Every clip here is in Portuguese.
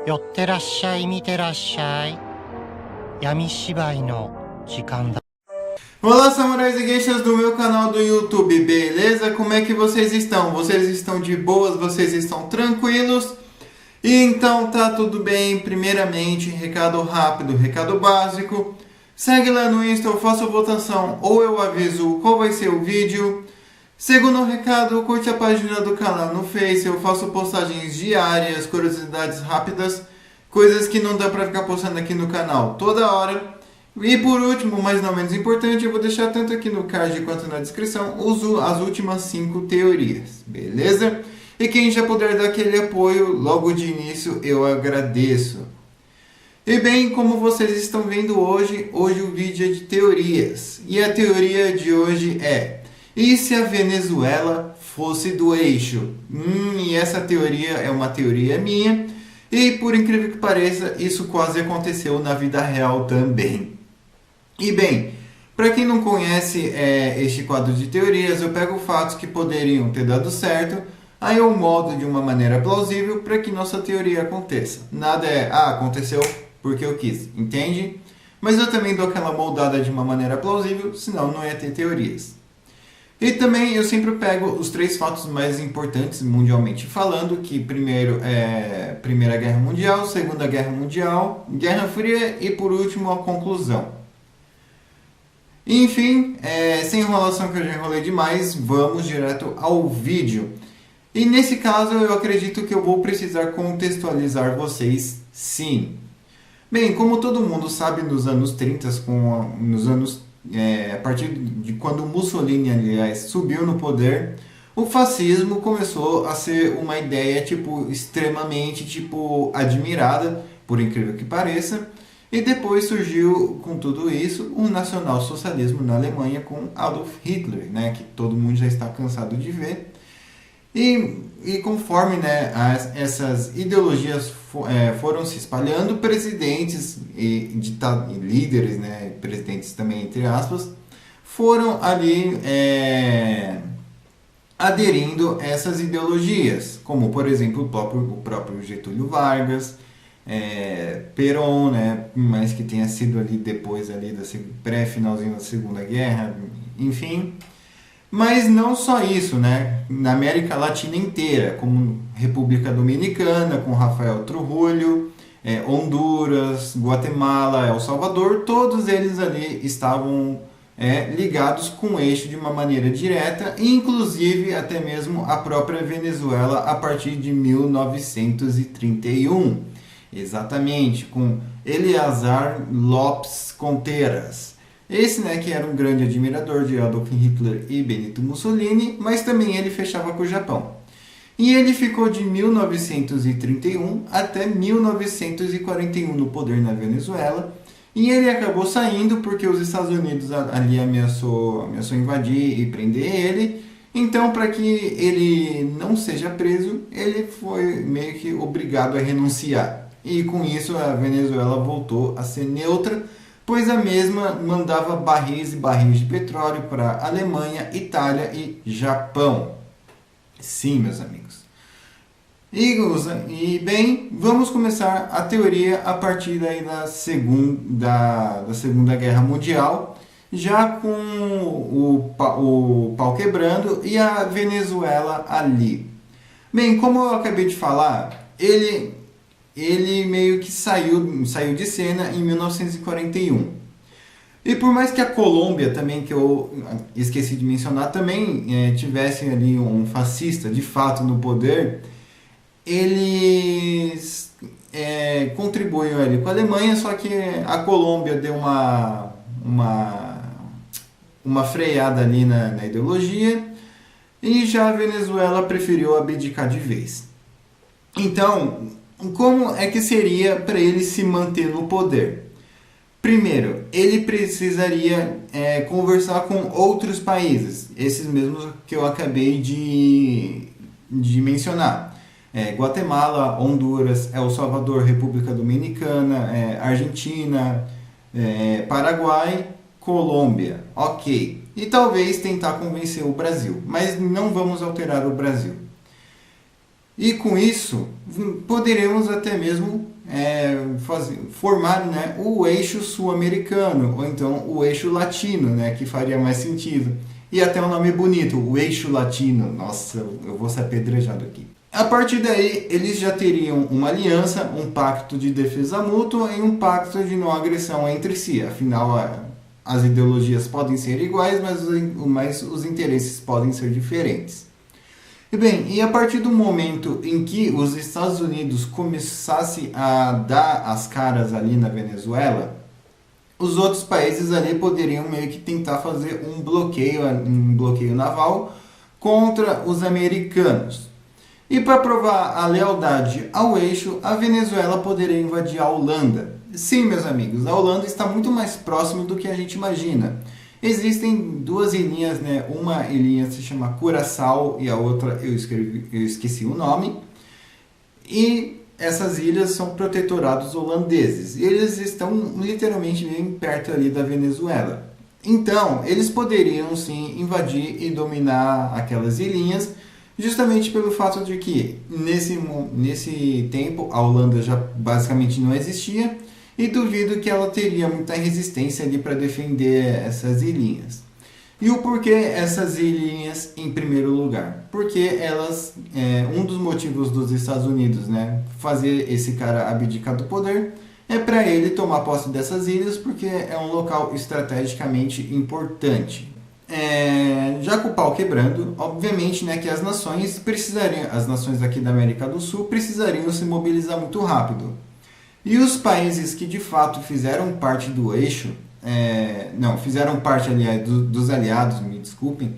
寄ってらっしゃい、見てらっしゃい。闇芝居の時間だ。 Olá, samurais e geishas do meu canal do YouTube, beleza? Como é que vocês estão? Vocês estão de boas? Vocês estão tranquilos? E então tá tudo bem. Primeiramente, recado rápido, recado básico. Segue lá no Insta, eu faço votação ou eu aviso qual vai ser o vídeo. Segundo recado, curte a página do canal no Face, eu faço postagens diárias, curiosidades rápidas, coisas que não dá pra ficar postando aqui no canal toda hora. E por último, mas não menos importante, eu vou deixar tanto aqui no card quanto na descrição as últimas 5 teorias, beleza? E quem já puder dar aquele apoio logo de início, eu agradeço. E bem, como vocês estão vendo hoje o vídeo é de teorias. E a teoria de hoje é: e se a Venezuela fosse do eixo? E essa teoria é uma teoria minha. E por incrível que pareça, isso quase aconteceu na vida real também. E bem, para quem não conhece este quadro de teorias, eu pego fatos que poderiam ter dado certo, aí eu moldo de uma maneira plausível para que nossa teoria aconteça. Nada é, aconteceu porque eu quis, entende? Mas eu também dou aquela moldada de uma maneira plausível, senão não ia ter teorias. E também eu sempre pego os 3 fatos mais importantes mundialmente falando, que primeiro é Primeira Guerra Mundial, Segunda Guerra Mundial, Guerra Fria e por último a conclusão. Enfim, sem enrolação que eu já enrolei demais, vamos direto ao vídeo. E nesse caso eu acredito que eu vou precisar contextualizar vocês, sim. Bem, como todo mundo sabe, nos anos 30, a partir de quando Mussolini, aliás, subiu no poder, o fascismo começou a ser uma ideia extremamente admirada, por incrível que pareça. E depois surgiu, com tudo isso, o nacionalsocialismo na Alemanha com Adolf Hitler, né, que todo mundo já está cansado de ver. E conforme essas ideologias foram se espalhando, presidentes e líderes, presidentes também entre aspas, foram ali aderindo a essas ideologias, como por exemplo o próprio Getúlio Vargas, Perón, mas que tenha sido ali depois ali da pré-finalzinho da Segunda Guerra, enfim. Mas não só isso, na América Latina inteira, como República Dominicana, com Rafael Trujillo, Honduras, Guatemala, El Salvador, todos eles ali estavam ligados com o eixo de uma maneira direta, inclusive até mesmo a própria Venezuela a partir de 1931. Exatamente, com Eleazar López Conteras. Esse que era um grande admirador de Adolf Hitler e Benito Mussolini, mas também ele fechava com o Japão. E ele ficou de 1931 até 1941 no poder na Venezuela. E ele acabou saindo porque os Estados Unidos ali ameaçou invadir e prender ele. Então, para que ele não seja preso, ele foi meio que obrigado a renunciar. E com isso a Venezuela voltou a ser neutra, pois a mesma mandava barris e barris de petróleo para Alemanha, Itália e Japão. Sim, meus amigos. E bem, vamos começar a teoria a partir daí da Segunda Guerra Mundial, já com o pau quebrando e a Venezuela ali. Bem, como eu acabei de falar, ele meio que saiu de cena em 1941. E por mais que a Colômbia também, que eu esqueci de mencionar, também tivesse ali um fascista de fato no poder, eles contribuíam ali com a Alemanha, só que a Colômbia deu uma freada ali na ideologia, e já a Venezuela preferiu abdicar de vez. Então, como é que seria para ele se manter no poder? Primeiro, ele precisaria conversar com outros países, esses mesmos que eu acabei de mencionar. Guatemala, Honduras, El Salvador, República Dominicana, Argentina, Paraguai, Colômbia. Ok. E talvez tentar convencer o Brasil, mas não vamos alterar o Brasil. E com isso, poderemos até mesmo formar, né, o eixo sul-americano, ou então o eixo latino, né, que faria mais sentido. E até um nome bonito, o eixo latino. Nossa, eu vou ser apedrejado aqui. A partir daí, eles já teriam uma aliança, um pacto de defesa mútua e um pacto de não agressão entre si. Afinal, as ideologias podem ser iguais, mas os interesses podem ser diferentes. E bem, e a partir do momento em que os Estados Unidos começassem a dar as caras ali na Venezuela, os outros países ali poderiam meio que tentar fazer um bloqueio naval contra os americanos. E para provar a lealdade ao eixo, a Venezuela poderia invadir a Holanda. Sim, meus amigos, a Holanda está muito mais próximo do que a gente imagina. Existem duas ilhinhas, né? Uma ilhinha se chama Curaçao e a outra eu esqueci o nome. E essas ilhas são protetorados holandeses. Eles estão literalmente bem perto ali da Venezuela. Então, eles poderiam sim invadir e dominar aquelas ilhinhas, justamente pelo fato de que nesse tempo a Holanda já basicamente não existia e duvido que ela teria muita resistência ali para defender essas ilhinhas. E o porquê essas ilhinhas em primeiro lugar? Porque elas, um dos motivos dos Estados Unidos, né, fazer esse cara abdicar do poder é para ele tomar posse dessas ilhas, porque é um local estrategicamente importante. Já com o pau quebrando, obviamente, né, que as nações aqui da América do Sul precisariam se mobilizar muito rápido. E os países que de fato fizeram parte do eixo, fizeram parte, aliás, dos aliados, me desculpem,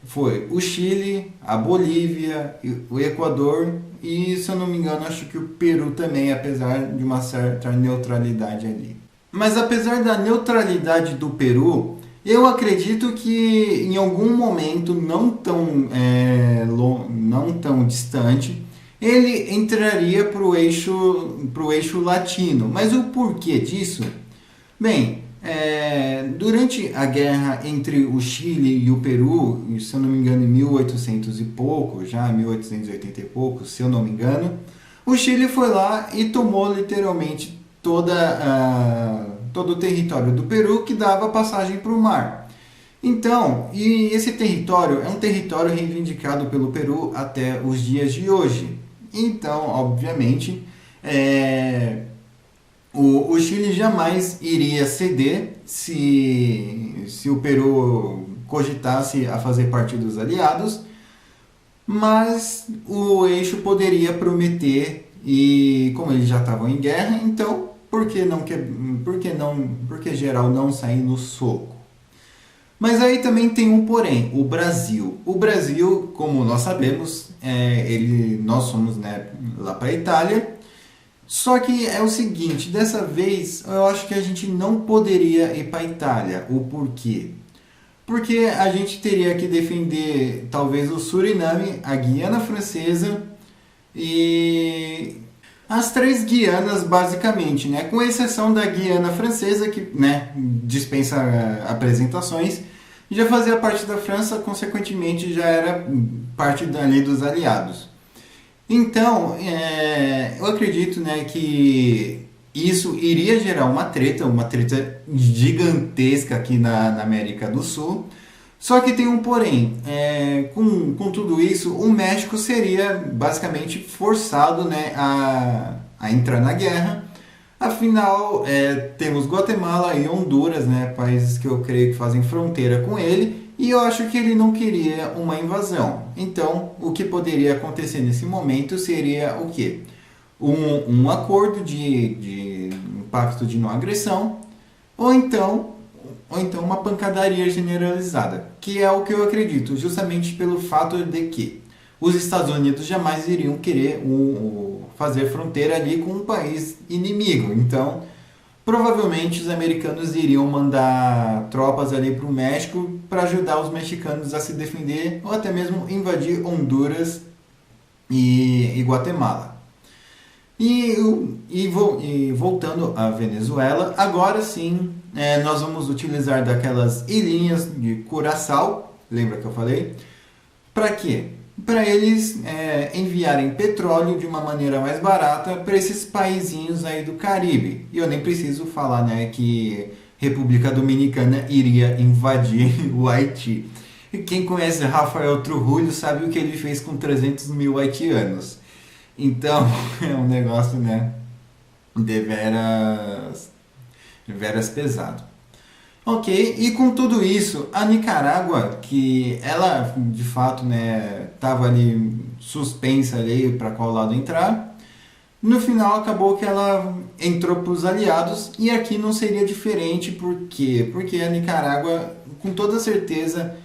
foi o Chile, a Bolívia, o Equador e, se eu não me engano, acho que o Peru também, apesar de uma certa neutralidade ali. Mas apesar da neutralidade do Peru, eu acredito que em algum momento não tão distante, ele entraria para o eixo latino. Mas o porquê disso? Bem, durante a guerra entre o Chile e o Peru, se eu não me engano em 1800 e pouco, já 1880 e pouco, se eu não me engano, o Chile foi lá e tomou literalmente todo o território do Peru que dava passagem para o mar. Então, e esse território é um território reivindicado pelo Peru até os dias de hoje. Então, obviamente, o Chile jamais iria ceder se o Peru cogitasse a fazer parte dos aliados, mas o eixo poderia prometer, e como eles já estavam em guerra, então por que geral não sair no soco? Mas aí também tem um porém, o Brasil. O Brasil, como nós sabemos, nós somos, né, lá para a Itália. Só que é o seguinte, dessa vez eu acho que a gente não poderia ir para a Itália. O porquê? Porque a gente teria que defender talvez o Suriname, a Guiana Francesa e as três Guianas basicamente, né? Com exceção da Guiana Francesa, que, né, dispensa apresentações, já fazia parte da França, consequentemente já era parte dali dos aliados. Então, eu acredito, né, que isso iria gerar uma treta gigantesca aqui na América do Sul. Só que tem um porém, com tudo isso, o México seria basicamente forçado, né, a entrar na guerra. Afinal, temos Guatemala e Honduras, né, países que eu creio que fazem fronteira com ele, e eu acho que ele não queria uma invasão. Então, o que poderia acontecer nesse momento seria o quê? Um acordo de um pacto de não agressão, ou então uma pancadaria generalizada, que é o que eu acredito, justamente pelo fato de que os Estados Unidos jamais iriam querer fazer fronteira ali com um país inimigo. Então, provavelmente os americanos iriam mandar tropas ali para o México para ajudar os mexicanos a se defender ou até mesmo invadir Honduras e Guatemala. E voltando à Venezuela, agora sim nós vamos utilizar daquelas ilhinhas de Curaçao, lembra que eu falei? Para quê? para eles enviarem petróleo de uma maneira mais barata para esses paizinhos aí do Caribe. E eu nem preciso falar, né, que República Dominicana iria invadir o Haiti. E quem conhece Rafael Trujillo sabe o que ele fez com 300 mil haitianos. Então, é um negócio, né, deveras pesado. Ok, e com tudo isso, a Nicarágua, que ela de fato, né, estava ali suspensa ali para qual lado entrar, no final acabou que ela entrou para os aliados, e aqui não seria diferente. Por quê? Porque a Nicarágua, com toda certeza,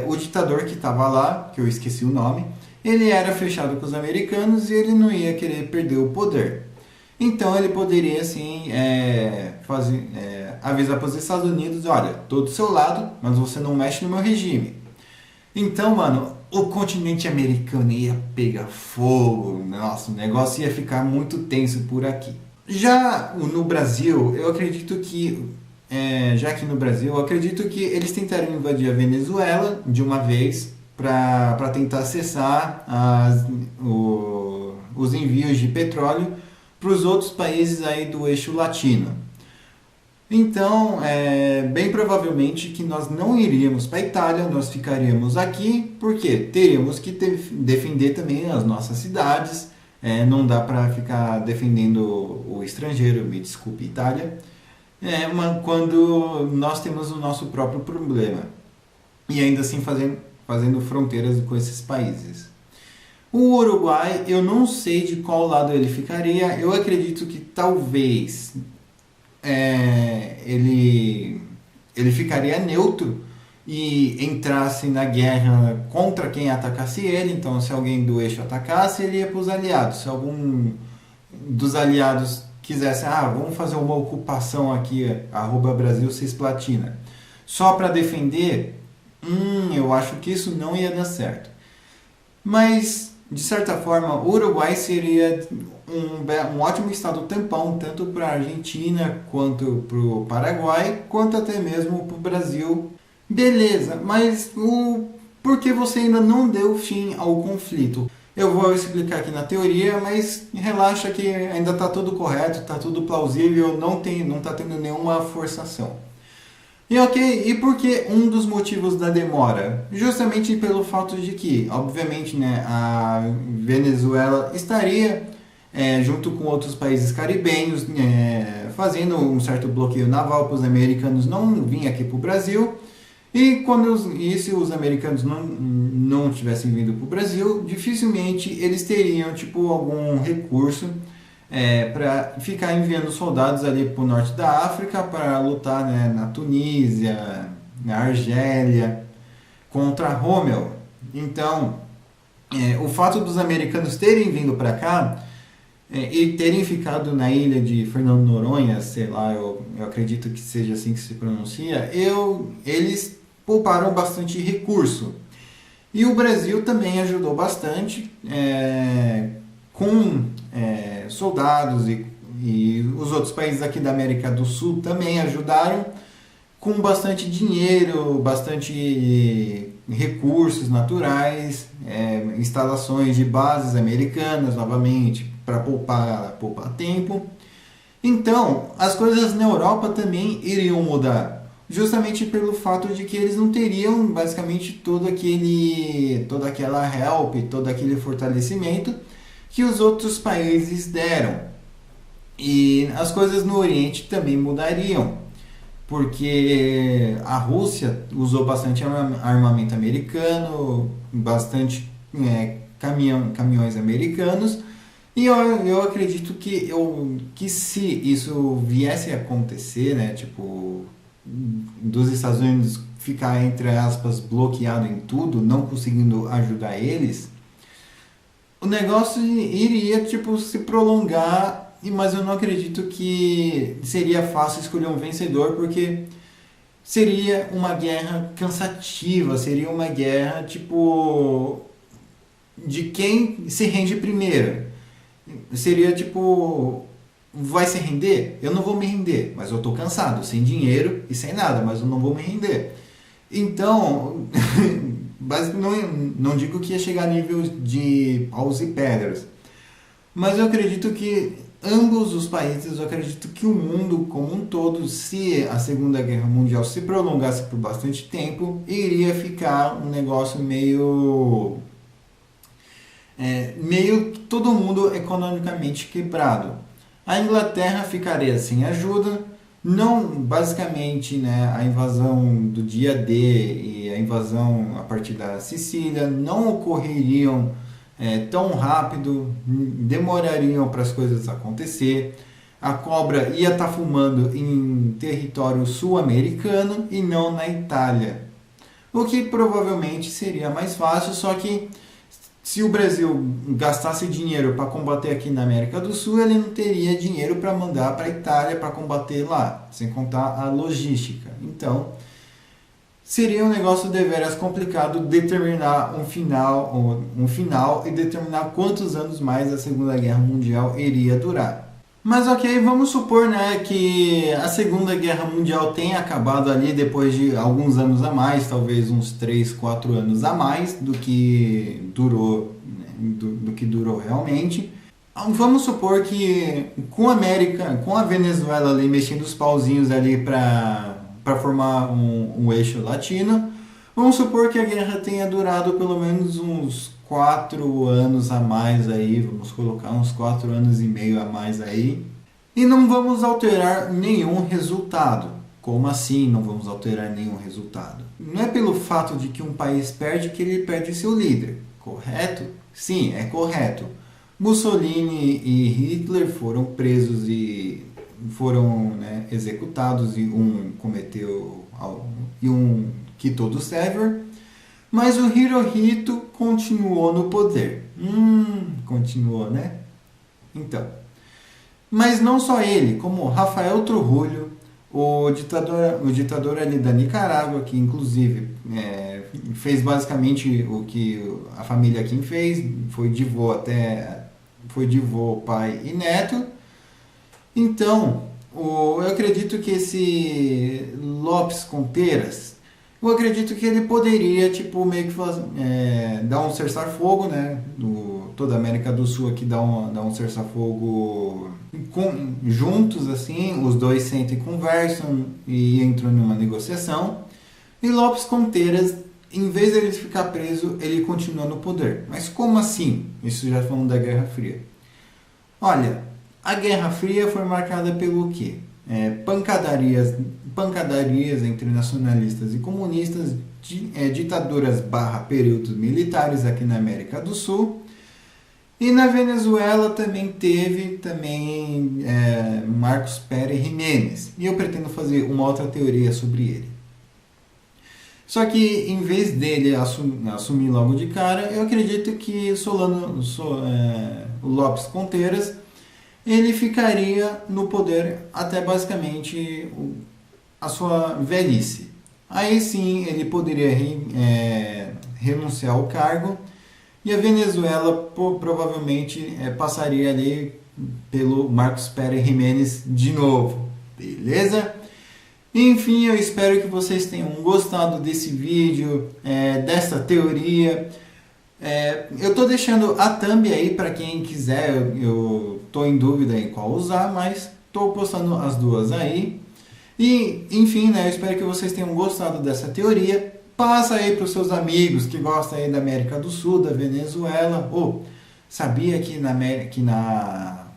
o ditador que estava lá, que eu esqueci o nome, ele era fechado com os americanos e ele não ia querer perder o poder. Então ele poderia assim avisar para os Estados Unidos: olha, estou do seu lado, mas você não mexe no meu regime. Então, mano, o continente americano ia pegar fogo. Nossa, o negócio ia ficar muito tenso por aqui. Já no Brasil, eu acredito que eu acredito que eles tentaram invadir a Venezuela de uma vez para tentar cessar os envios de petróleo para os outros países aí do eixo latino. Então, bem provavelmente que nós não iríamos para a Itália, nós ficaríamos aqui, porque teríamos que defender também as nossas cidades. Não dá para ficar defendendo o estrangeiro, me desculpe, Itália, quando nós temos o nosso próprio problema. E ainda assim fazendo fronteiras com esses países. O Uruguai, eu não sei de qual lado ele ficaria. Eu acredito que talvez ele ficaria neutro e entrasse na guerra contra quem atacasse ele. Então, se alguém do eixo atacasse, ele ia para os aliados. Se algum dos aliados quisesse, vamos fazer uma ocupação aqui, @Brasil Cisplatina, só para defender, eu acho que isso não ia dar certo. Mas, de certa forma, o Uruguai seria um ótimo estado tampão, tanto para a Argentina, quanto para o Paraguai, quanto até mesmo para o Brasil. Beleza, mas por que você ainda não deu fim ao conflito? Eu vou explicar aqui na teoria, mas relaxa que ainda está tudo correto, está tudo plausível, não está tendo nenhuma forçação. E por que um dos motivos da demora? Justamente pelo fato de que, obviamente, né, a Venezuela estaria, junto com outros países caribenhos, fazendo um certo bloqueio naval para os americanos não virem aqui para o Brasil. E se os americanos não tivessem vindo para o Brasil, dificilmente eles teriam algum recurso para ficar enviando soldados ali para o norte da África para lutar, né, na Tunísia, na Argélia, contra Rommel. Então, o fato dos americanos terem vindo para cá e terem ficado na ilha de Fernando Noronha, sei lá, eu acredito que seja assim que se pronuncia, eles pouparam bastante recurso. E o Brasil também ajudou bastante com soldados, e os outros países aqui da América do Sul também ajudaram com bastante dinheiro, bastante recursos naturais, instalações de bases americanas novamente para poupar tempo. Então, as coisas na Europa também iriam mudar, justamente pelo fato de que eles não teriam basicamente toda aquela help, todo aquele fortalecimento que os outros países deram. E as coisas no Oriente também mudariam, porque a Rússia usou bastante armamento americano, bastante caminhões americanos, e eu acredito que se isso viesse a acontecer, né, dos Estados Unidos ficar, entre aspas, bloqueado em tudo, não conseguindo ajudar eles, o negócio iria se prolongar, mas eu não acredito que seria fácil escolher um vencedor, porque seria uma guerra cansativa, seria uma guerra de quem se rende primeiro. Seria vai se render? Eu não vou me render, mas eu tô cansado, sem dinheiro e sem nada, mas eu não vou me render. Então, não digo que ia chegar a nível de paus e pedras, mas eu acredito que ambos os países, eu acredito que o mundo como um todo, se a Segunda Guerra Mundial se prolongasse por bastante tempo, iria ficar um negócio meio todo mundo economicamente quebrado. A Inglaterra ficaria sem ajuda, não basicamente, né, a invasão do dia D e a invasão a partir da Sicília não ocorreriam tão rápido, demorariam para as coisas acontecer. A cobra ia estar fumando em território sul-americano e não na Itália, o que provavelmente seria mais fácil, só que se o Brasil gastasse dinheiro para combater aqui na América do Sul, ele não teria dinheiro para mandar para a Itália para combater lá, sem contar a logística. Então, seria um negócio deveras complicado determinar um final e determinar quantos anos mais a Segunda Guerra Mundial iria durar. Mas ok, vamos supor, né, que a Segunda Guerra Mundial tenha acabado ali depois de alguns anos a mais, talvez uns 3, 4 anos a mais do que durou, né, do que durou realmente. Vamos supor que com a Venezuela ali mexendo os pauzinhos ali para formar um eixo latino, vamos supor que a guerra tenha durado pelo menos uns 4 anos a mais aí, vamos colocar uns 4 anos e meio a mais aí, e não vamos alterar nenhum resultado. Como assim não vamos alterar nenhum resultado? Não é pelo fato de que um país perde que ele perde seu líder, correto? Sim, é correto. Mussolini e Hitler foram presos e foram, né, executados, e um quitou do server. Mas o Hirohito continuou no poder. Continuou, né? Então. Mas não só ele, como Rafael Trujillo, o ditador ali da Nicarágua, que inclusive fez basicamente o que a família Kim fez, foi de vô, pai e neto. Então, eu acredito que esse Lopes Contreras, eu acredito que ele poderia, tipo, meio que dar um cessar-fogo, né? Toda a América do Sul aqui dá um cessar-fogo juntos, assim, os dois sentem e conversam e entram numa negociação. E Lopes Contreras, em vez de ele ficar preso, ele continua no poder. Mas como assim? Isso já falando da Guerra Fria. Olha, a Guerra Fria foi marcada pelo quê? Pancadarias entre nacionalistas e comunistas, ditaduras / períodos militares aqui na América do Sul. E na Venezuela também teve Marcos Pérez Jiménez. E eu pretendo fazer uma outra teoria sobre ele. Só que em vez dele assumir logo de cara, eu acredito que o Lopes Contreras, ele ficaria no poder até basicamente a sua velhice. Aí sim ele poderia renunciar ao cargo e a Venezuela provavelmente passaria ali pelo Marcos Pérez Jiménez de novo. Beleza? Enfim, eu espero que vocês tenham gostado desse vídeo, dessa teoria. Eu estou deixando a thumb aí para quem quiser, eu estou em dúvida em qual usar, mas estou postando as duas aí. E, enfim, né, eu espero que vocês tenham gostado dessa teoria. Passa aí para os seus amigos que gostam aí da América do Sul, da Venezuela. Sabia que na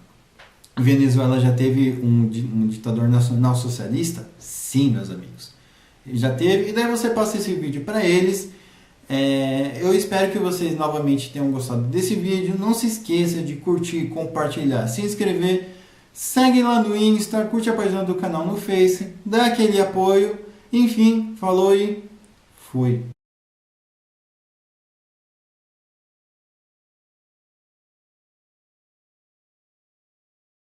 Venezuela já teve um ditador nacional socialista? Sim, meus amigos. Já teve. E daí você passa esse vídeo para eles. Eu espero que vocês novamente tenham gostado desse vídeo. Não se esqueça de curtir, compartilhar, se inscrever. Segue lá no Insta, curte a página do canal no Face. Dá aquele apoio. Enfim, falou e fui.